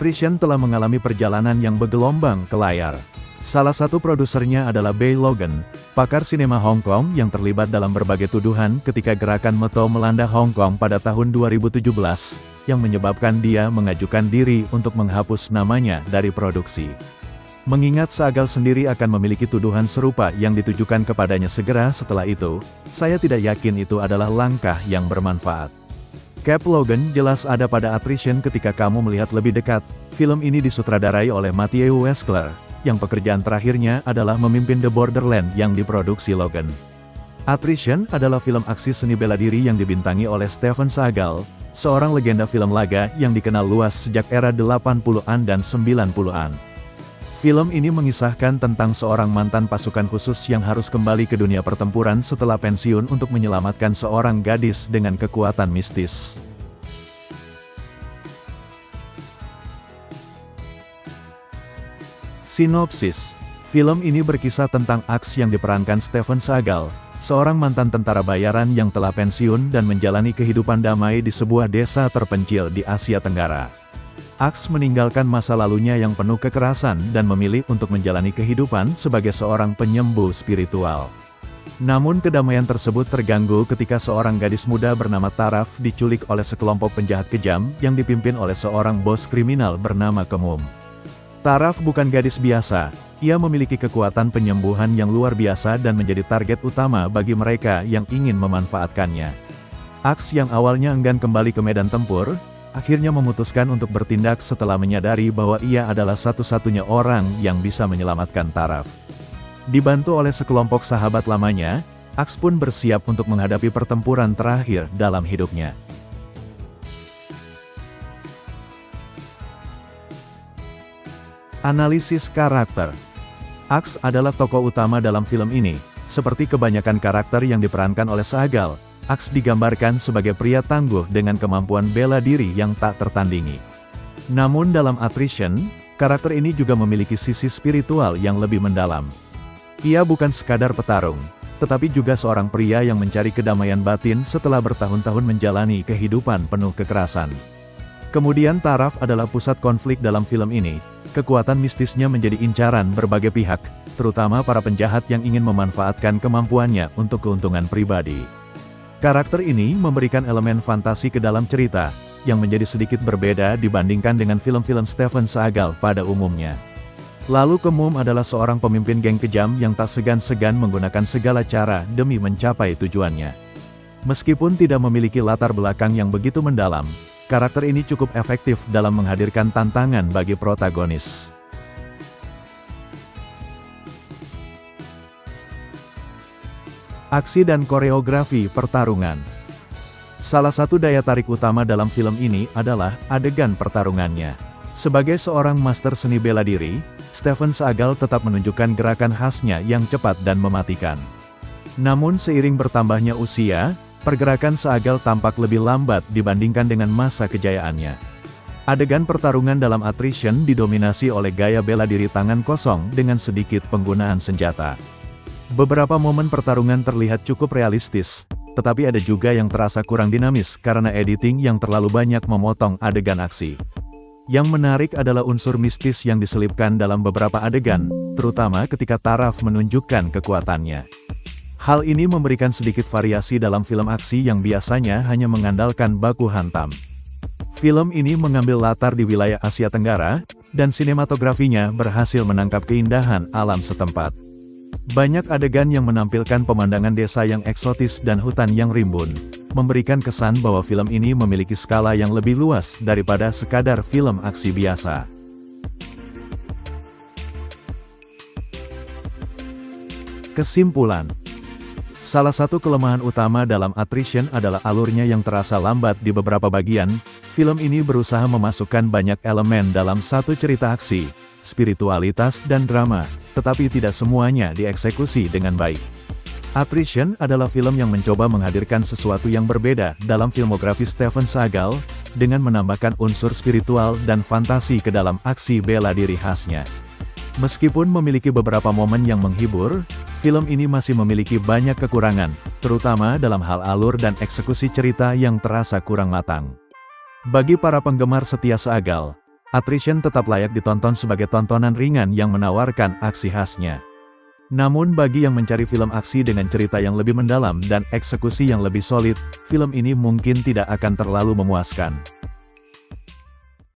Attrition telah mengalami perjalanan yang bergelombang ke layar. Salah satu produsernya adalah Bey Logan, pakar sinema Hong Kong yang terlibat dalam berbagai tuduhan ketika gerakan Meto melanda Hong Kong pada tahun 2017, yang menyebabkan dia mengajukan diri untuk menghapus namanya dari produksi. Mengingat Seagal sendiri akan memiliki tuduhan serupa yang ditujukan kepadanya segera setelah itu, saya tidak yakin itu adalah langkah yang bermanfaat. Cap Logan jelas ada pada Attrition ketika kamu melihat lebih dekat. Film ini disutradarai oleh Matthew Weschler, yang pekerjaan terakhirnya adalah memimpin The Borderland yang diproduksi Logan. Attrition adalah film aksi seni bela diri yang dibintangi oleh Steven Seagal, seorang legenda film laga yang dikenal luas sejak era 80-an dan 90-an. Film ini mengisahkan tentang seorang mantan pasukan khusus yang harus kembali ke dunia pertempuran setelah pensiun untuk menyelamatkan seorang gadis dengan kekuatan mistis. Sinopsis. Film ini berkisah tentang Axe yang diperankan Steven Seagal, seorang mantan tentara bayaran yang telah pensiun dan menjalani kehidupan damai di sebuah desa terpencil di Asia Tenggara. Axe meninggalkan masa lalunya yang penuh kekerasan dan memilih untuk menjalani kehidupan sebagai seorang penyembuh spiritual. Namun kedamaian tersebut terganggu ketika seorang gadis muda bernama Taraf diculik oleh sekelompok penjahat kejam yang dipimpin oleh seorang bos kriminal bernama Kemum. Taraf bukan gadis biasa, ia memiliki kekuatan penyembuhan yang luar biasa dan menjadi target utama bagi mereka yang ingin memanfaatkannya. Axe yang awalnya enggan kembali ke medan tempur, akhirnya memutuskan untuk bertindak setelah menyadari bahwa ia adalah satu-satunya orang yang bisa menyelamatkan Taraf. Dibantu oleh sekelompok sahabat lamanya, Axe pun bersiap untuk menghadapi pertempuran terakhir dalam hidupnya. Analisis karakter. Axe adalah tokoh utama dalam film ini. Seperti kebanyakan karakter yang diperankan oleh Seagal, Axe digambarkan sebagai pria tangguh dengan kemampuan bela diri yang tak tertandingi. Namun dalam Attrition, karakter ini juga memiliki sisi spiritual yang lebih mendalam. Ia bukan sekadar petarung, tetapi juga seorang pria yang mencari kedamaian batin setelah bertahun-tahun menjalani kehidupan penuh kekerasan. Kemudian Taraf adalah pusat konflik dalam film ini. Kekuatan mistisnya menjadi incaran berbagai pihak, terutama para penjahat yang ingin memanfaatkan kemampuannya untuk keuntungan pribadi. Karakter ini memberikan elemen fantasi ke dalam cerita, yang menjadi sedikit berbeda dibandingkan dengan film-film Steven Seagal pada umumnya. Lalu Kemum adalah seorang pemimpin geng kejam yang tak segan-segan menggunakan segala cara demi mencapai tujuannya. Meskipun tidak memiliki latar belakang yang begitu mendalam, karakter ini cukup efektif dalam menghadirkan tantangan bagi protagonis. Aksi dan koreografi pertarungan. Salah satu daya tarik utama dalam film ini adalah adegan pertarungannya. Sebagai seorang master seni bela diri, Steven Seagal tetap menunjukkan gerakan khasnya yang cepat dan mematikan. Namun seiring bertambahnya usia, pergerakan Seagal tampak lebih lambat dibandingkan dengan masa kejayaannya. Adegan pertarungan dalam Attrition didominasi oleh gaya bela diri tangan kosong dengan sedikit penggunaan senjata. Beberapa momen pertarungan terlihat cukup realistis, tetapi ada juga yang terasa kurang dinamis karena editing yang terlalu banyak memotong adegan aksi. Yang menarik adalah unsur mistis yang diselipkan dalam beberapa adegan, terutama ketika Taraf menunjukkan kekuatannya. Hal ini memberikan sedikit variasi dalam film aksi yang biasanya hanya mengandalkan baku hantam. Film ini mengambil latar di wilayah Asia Tenggara, dan sinematografinya berhasil menangkap keindahan alam setempat. Banyak adegan yang menampilkan pemandangan desa yang eksotis dan hutan yang rimbun, memberikan kesan bahwa film ini memiliki skala yang lebih luas daripada sekadar film aksi biasa. Kesimpulan. Salah satu kelemahan utama dalam Attrition adalah alurnya yang terasa lambat di beberapa bagian. Film ini berusaha memasukkan banyak elemen dalam satu cerita aksi, spiritualitas dan drama, tetapi tidak semuanya dieksekusi dengan baik. Attrition adalah film yang mencoba menghadirkan sesuatu yang berbeda dalam filmografi Steven Seagal, dengan menambahkan unsur spiritual dan fantasi ke dalam aksi bela diri khasnya. Meskipun memiliki beberapa momen yang menghibur, film ini masih memiliki banyak kekurangan, terutama dalam hal alur dan eksekusi cerita yang terasa kurang matang. Bagi para penggemar setia Seagal, Attrition tetap layak ditonton sebagai tontonan ringan yang menawarkan aksi khasnya. Namun bagi yang mencari film aksi dengan cerita yang lebih mendalam dan eksekusi yang lebih solid, film ini mungkin tidak akan terlalu memuaskan.